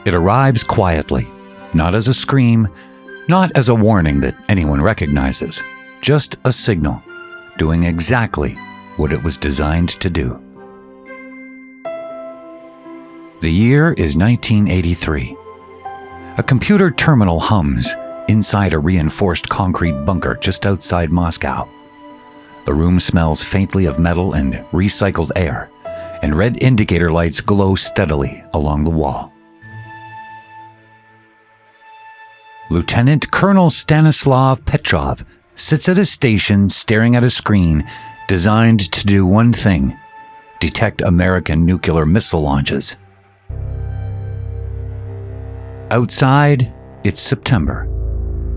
It arrives quietly, not as a scream, not as a warning that anyone recognizes, just a signal, doing exactly what it was designed to do. The year is 1983. A computer terminal hums inside a reinforced concrete bunker just outside Moscow. The room smells faintly of metal and recycled air, and red indicator lights glow steadily along the wall. Lieutenant Colonel Stanislav Petrov sits at his station staring at a screen designed to do one thing: detect American nuclear missile launches. Outside, it's September.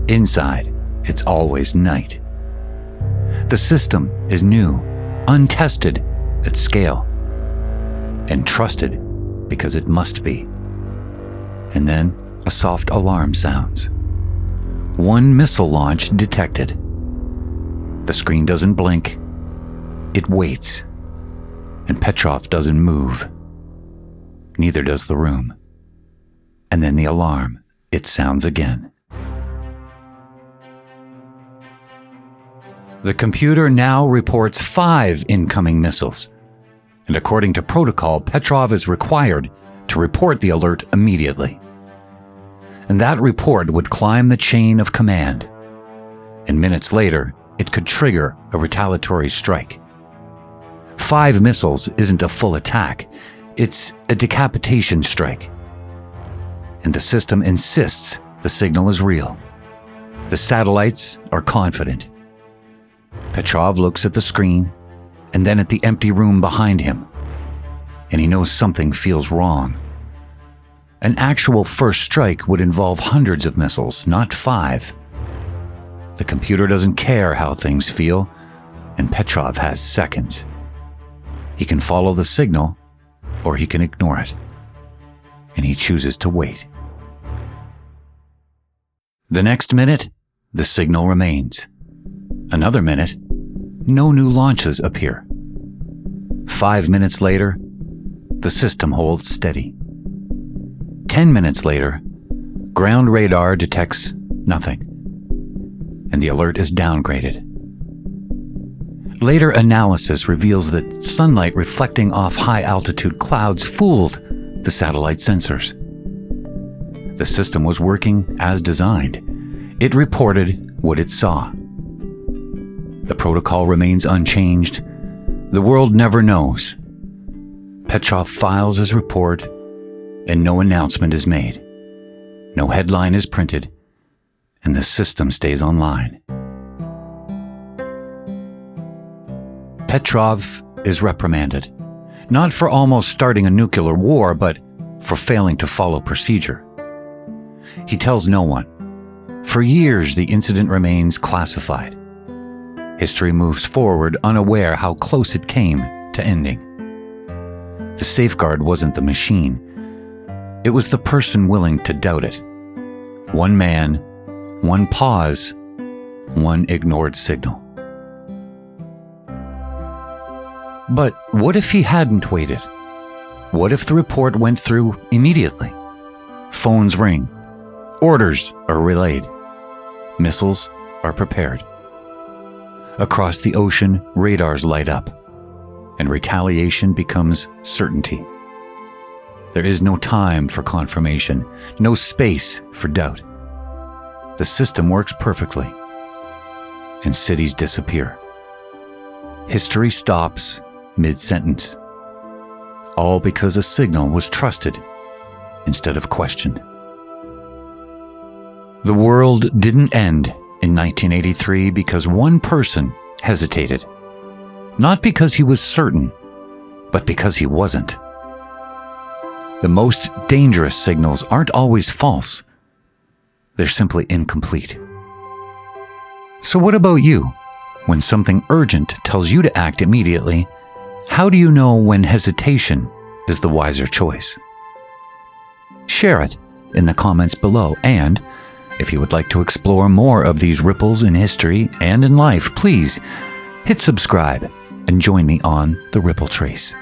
Inside, it's always night. The system is new, untested at scale, and trusted because it must be. And then a soft alarm sounds. One missile launch detected. The screen doesn't blink. It waits. And Petrov doesn't move. Neither does the room. And then the alarm, it sounds again. The computer now reports 5 incoming missiles. And according to protocol, Petrov is required to report the alert immediately. And that report would climb the chain of command. And minutes later, it could trigger a retaliatory strike. 5 missiles isn't a full attack. It's a decapitation strike. And the system insists the signal is real. The satellites are confident. Petrov looks at the screen and then at the empty room behind him, and he knows something feels wrong. An actual first strike would involve hundreds of missiles, not 5. The computer doesn't care how things feel, and Petrov has seconds. He can follow the signal, or he can ignore it, and he chooses to wait. The next minute, the signal remains. Another minute, no new launches appear. 5 minutes later, the system holds steady. 10 minutes later, ground radar detects nothing, and the alert is downgraded. Later analysis reveals that sunlight reflecting off high-altitude clouds fooled the satellite sensors. The system was working as designed. It reported what it saw. The protocol remains unchanged. The world never knows. Petrov files his report, and no announcement is made. No headline is printed, and the system stays online. Petrov is reprimanded, not for almost starting a nuclear war, but for failing to follow procedure. He tells no one. For years, the incident remains classified. History moves forward, unaware how close it came to ending. The safeguard wasn't the machine. It was the person willing to doubt it. One man, one pause, one ignored signal. But what if he hadn't waited? What if the report went through immediately? Phones ring. Orders are relayed. Missiles are prepared. Across the ocean, radars light up, and retaliation becomes certainty. There is no time for confirmation, no space for doubt. The system works perfectly, and cities disappear. History stops mid-sentence, all because a signal was trusted instead of questioned. The world didn't end in 1983 because one person hesitated. Not because he was certain, but because he wasn't. The most dangerous signals aren't always false. They're simply incomplete. So what about you? When something urgent tells you to act immediately, how do you know when hesitation is the wiser choice? Share it in the comments below, and if you would like to explore more of these ripples in history and in life, please hit subscribe and join me on the Ripple Trace.